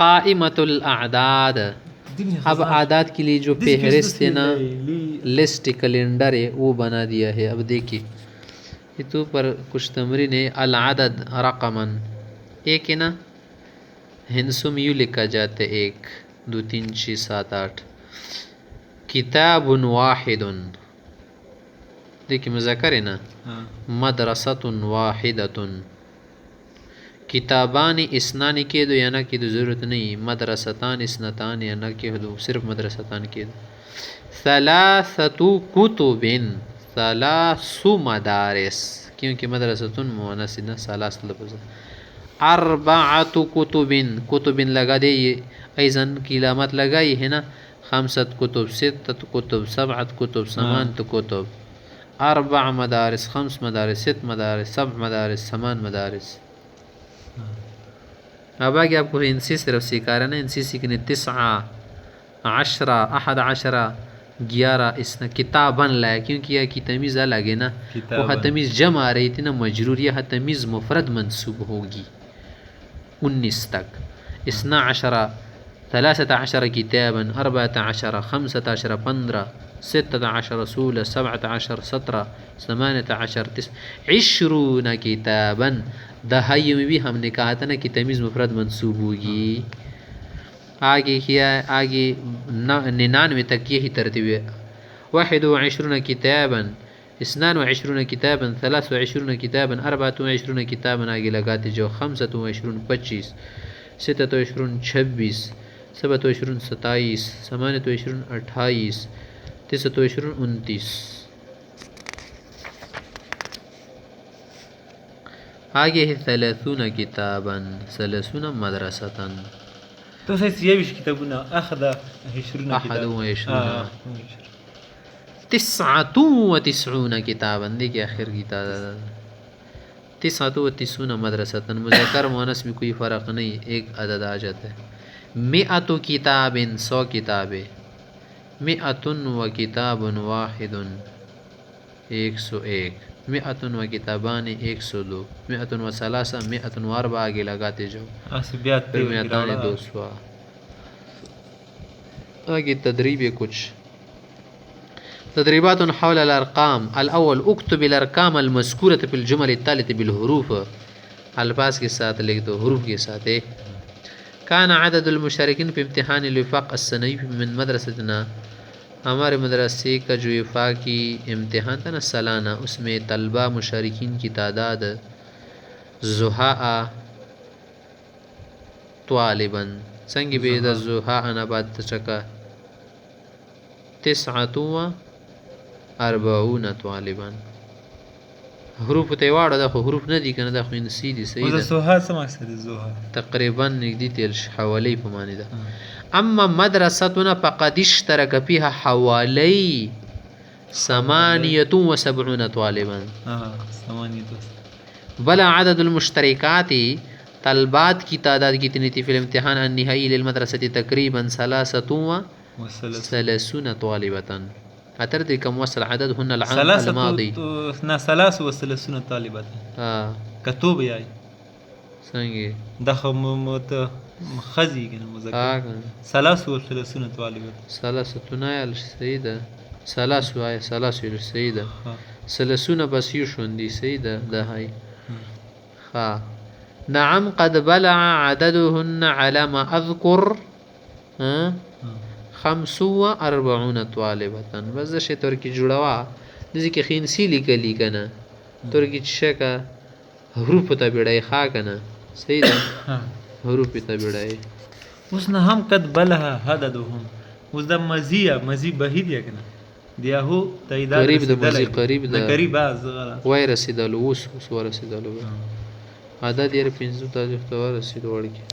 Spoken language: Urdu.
قائمۃ الاعداد. اب اعداد کے لیے جو فہرست ہے نا، لسٹ کیلنڈر ہے وہ بنا دیا ہے. اب دیکھیے یہ تو پر کچھ تمرین ہے. العدد رقماً، ایک ہے نا، ہندسوں میں یوں لکھا جاتا ہے 1 2 3 6 7 8. کتاب واحد، دیکھیے مذکر ہے نا. مدرسۃ واحدۃ. کتابان اثنان کہہ دو یا نہ کہہ دو ضرورت نہیں. مدرستان اثنتان یا نہ کہہ دو، صرف مدرستان کہہ دو. ثلاثۃ کتب، ثلاث مدارس، کیونکہ مدرستن مؤنث نہ ثلاث لفظ. اربعۃ کتب، کتب لگا دے، ایزن کی علامت لگائی ہے نا. خمسۃ کتب، ستۃ کتب، سبعۃ کتب، ثمانیۃ کتب. 4 مدارس، 5 مدارس، 6 مدارس، 7 مدارس، 8 مدارس. اب آگے آپ کو انسی صرف سکھا رہا نا. انسی سیکھنے 9 10 11 11 اس نے کتابن لایا، کیونکہ یہ کی تمیز الگ ہے نا. وہ تمیز جمع آ رہی تھی نا مجرور، یہ تمیز مفرد منصوب ہوگی 19 تک. 12 13 کتابا، 14 15 15 16 16 17 17 18 20 کتابا. دہائی میں بھی ہم نے کہا تھا نا کہ تمیز مفرد منصوب ہوگی. آگے کیا ہے، آگے 99 تک یہی ترتیب ہے. 21 کتابا، 22 کتابا، 23 کتابا، 24 کتابا. آگے لگاتے جو 25 25، 26 26، 27 27، 28 28، 29 29. آگے ہے 30 کتابا، 30 مدرسة. تو یہ بھی کتابنا اخذ 20 کتابا، 99 کتابا. دیکھیں آخر کی تعداد 99 مدرسة. مذکر مؤنث میں کوئی فرق نہیں، ایک عدد آ جاتا ہے. 100 کتاب، 100 کتابیں. 100 و کتاب واحد، 101. 100 و کتابان، 102. 103، 104 آگے لگاتے جاؤ. پھر 200. آگے تدریب کچھ تدریبات حول الارقام. الاول اکتب الارقام المذکورة في الجمل التالية بالحروف. الفاظ کے ساتھ لکھ دو، حروف کے ساتھ. کان عدد المشارکین في امتحان الوفاق السنوی من مدرستنا. ہمارے مدرسے کا جو وفاقی امتحان تھا نا سالانہ، اس میں طلبہ مشارکین کی تعداد زہاء طالباً سنگ بید زہاء نبات چکا 49 طالباً. حروف تیوار دا خو حروف ندی کنه، دا خو انسی دی. صحیح دا زوها سماکسد زوها تقریبا نگدی تیلش حوالی پمانی دا. اما مدرستنا فقد اشترك فيها حوالي 78 طالبا. بلا عدد المشترکات، طلبات کی تعداد کتنی تھی فی الامتحان النہائی للمدرسة تقریبا 33 طالبة. اترد كم وصل عددهن العام الماضي 33 طالبة. كتب يعني سنگي دخل خزي كان مذكر 33 طالبة. 30 السيدة 3 السيدة 30 بس يشون دي سيدة ده هاي. نعم قد بلع عددهن على ما أذكر 45 طالبة. بس ده شيء تركي جوڑوا جیسے کہ خینسی لکلی کنا ترکی چشکا حروف تا بیڑائی خواہ کنا. صحیح دا حروف تا بیڑائی. اس نے ہم قد بلها عددهم اس دا مزی بہید یا کنا دیا ہو تایداد قریب دا مزی قریب دا قریب آز وی رسیدالو اس ورسیدالو عدد یار 500 تا جفتا ورسید وڑکی.